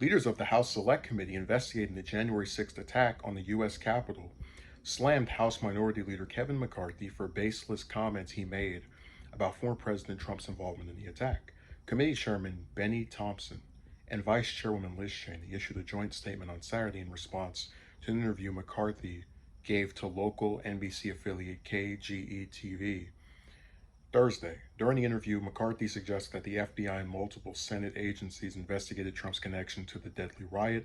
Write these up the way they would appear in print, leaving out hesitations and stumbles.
Leaders of the House Select Committee investigating the January 6th attack on the U.S. Capitol slammed House Minority Leader Kevin McCarthy for baseless comments he made about former President Trump's involvement in the attack. Committee Chairman Benny Thompson and Vice Chairwoman Liz Cheney issued a joint statement on Saturday in response to an interview McCarthy gave to local NBC affiliate KGE-TV. Thursday, during the interview, McCarthy suggested that the FBI and multiple Senate agencies investigated Trump's connection to the deadly riot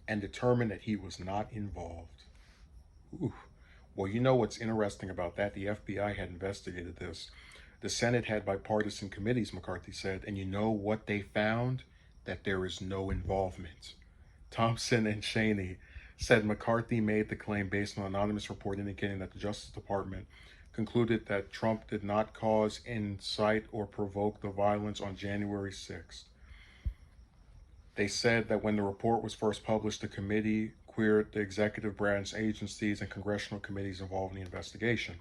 and determined that he was not involved. Ooh. Well, you know what's interesting about that? The FBI had investigated this. The Senate had bipartisan committees, McCarthy said, and you know what they found? That there is no involvement. Thompson and Cheney said McCarthy made the claim based on an anonymous report indicating that the Justice Department concluded that Trump did not cause, incite, or provoke the violence on January 6th. They said that when the report was first published, the committee queried the executive branch agencies and congressional committees involved in the investigation.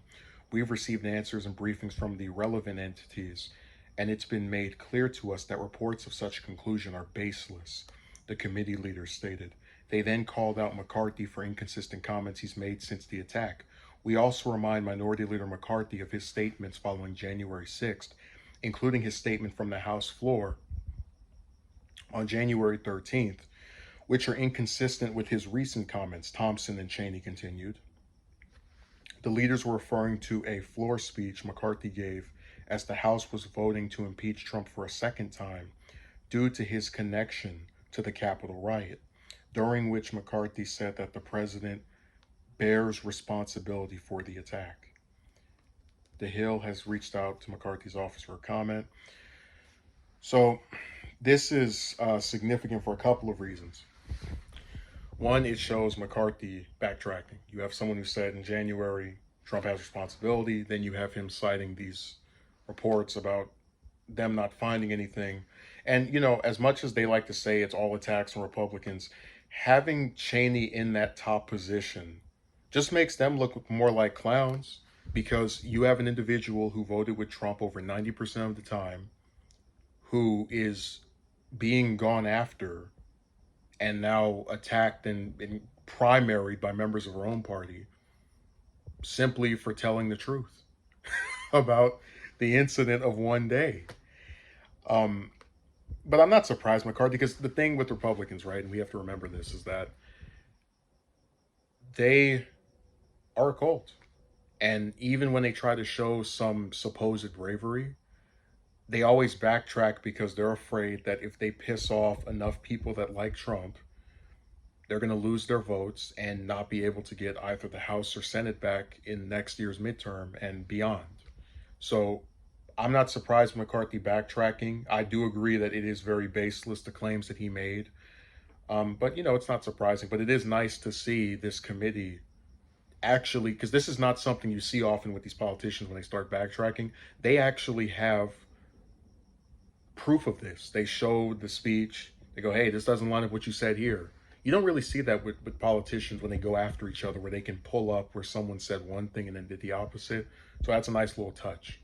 We've received answers and briefings from the relevant entities, and it's been made clear to us that reports of such conclusion are baseless, the committee leaders stated. They then called out McCarthy for inconsistent comments he's made since the attack. We also remind Minority Leader McCarthy of his statements following January 6th, including his statement from the House floor on January 13th, which are inconsistent with his recent comments, Thompson and Cheney continued. The leaders were referring to a floor speech McCarthy gave as the House was voting to impeach Trump for a second time due to his connection to the Capitol riot, during which McCarthy said that the president bears responsibility for the attack. The Hill has reached out to McCarthy's office for a comment. So this is significant for a couple of reasons. One, it shows McCarthy backtracking. You have someone who said in January, Trump has responsibility. Then you have him citing these reports about them not finding anything. And, you know, as much as they like to say it's all attacks on Republicans, having Cheney in that top position just makes them look more like clowns, because you have an individual who voted with Trump over 90% of the time, who is being gone after and now attacked and primaried by members of her own party simply for telling the truth about the incident of one day. But I'm not surprised, McCarthy, because the thing with Republicans, right, and we have to remember this, is that they are a cult. And even when they try to show some supposed bravery, they always backtrack because they're afraid that if they piss off enough people that like Trump, they're going to lose their votes and not be able to get either the House or Senate back in next year's midterm and beyond. So I'm not surprised McCarthy backtracking. I do agree that it is very baseless, the claims that he made. But, you know, it's not surprising. But it is nice to see this committee actually, because this is not something you see often with these politicians when they start backtracking. They actually have proof of this. They showed the speech. They go, hey, this doesn't line up with what you said here. You don't really see that with politicians when they go after each other, where they can pull up where someone said one thing and then did the opposite. So that's a nice little touch.